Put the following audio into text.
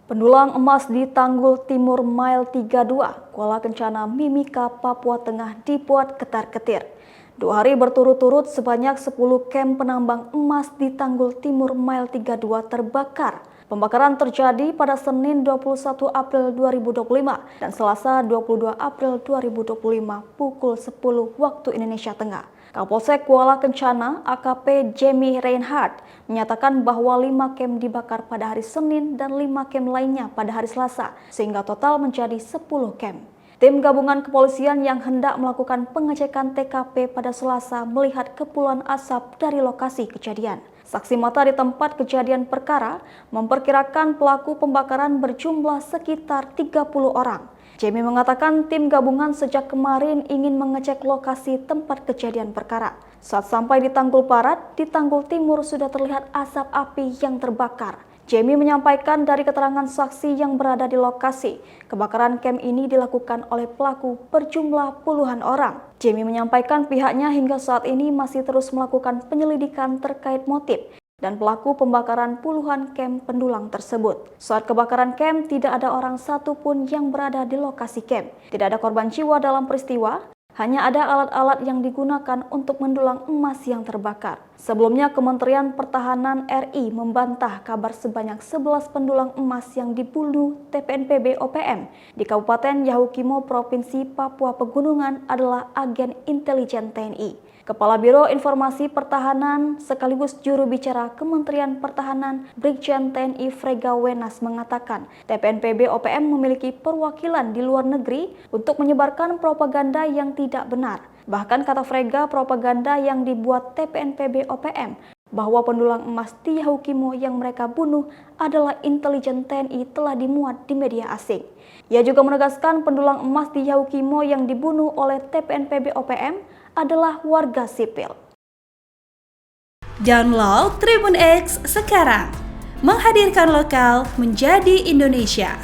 Pendulang emas di Tanggul Timur Mile 32, Kuala Kencana, Mimika, Papua Tengah dibuat ketar-ketir. 2 hari berturut-turut sebanyak 10 kamp penambang emas di Tanggul Timur Mile 32 terbakar. Pembakaran terjadi pada Senin 21 April 2025 dan Selasa 22 April 2025 pukul 10 waktu Indonesia Tengah. Kapolsek Kuala Kencana AKP Jamie Reinhardt menyatakan bahwa 5 kamp dibakar pada hari Senin dan 5 kamp lainnya pada hari Selasa, sehingga total menjadi 10 kamp. Tim gabungan kepolisian yang hendak melakukan pengecekan TKP pada Selasa melihat kepulan asap dari lokasi kejadian. Saksi mata di tempat kejadian perkara memperkirakan pelaku pembakaran berjumlah sekitar 30 orang. Jamie mengatakan tim gabungan sejak kemarin ingin mengecek lokasi tempat kejadian perkara. Saat sampai di Tanggul Barat, di Tanggul Timur sudah terlihat asap api yang terbakar. Jamie menyampaikan dari keterangan saksi yang berada di lokasi, kebakaran kamp ini dilakukan oleh pelaku berjumlah puluhan orang. Jamie menyampaikan pihaknya hingga saat ini masih terus melakukan penyelidikan terkait motif dan pelaku pembakaran puluhan kamp pendulang tersebut. Saat kebakaran kamp, tidak ada orang satupun yang berada di lokasi kamp. Tidak ada korban jiwa dalam peristiwa, hanya ada alat-alat yang digunakan untuk mendulang emas yang terbakar. Sebelumnya, Kementerian Pertahanan RI membantah kabar sebanyak 11 pendulang emas yang dibunuh TPNPB OPM di Kabupaten Yahukimo, Provinsi Papua Pegunungan adalah agen intelijen TNI. Kepala Biro Informasi Pertahanan sekaligus juru bicara Kementerian Pertahanan Brigjen TNI Frega Wenas mengatakan TPNPB OPM memiliki perwakilan di luar negeri untuk menyebarkan propaganda yang tidak benar. Bahkan kata Frega, propaganda yang dibuat TPNPB OPM bahwa pendulang emas di Yahukimo yang mereka bunuh adalah intelijen TNI telah dimuat di media asing. Ia juga menegaskan pendulang emas di Yahukimo yang dibunuh oleh TPNPB OPM adalah warga sipil. Download Tribun X sekarang, menghadirkan lokal menjadi Indonesia.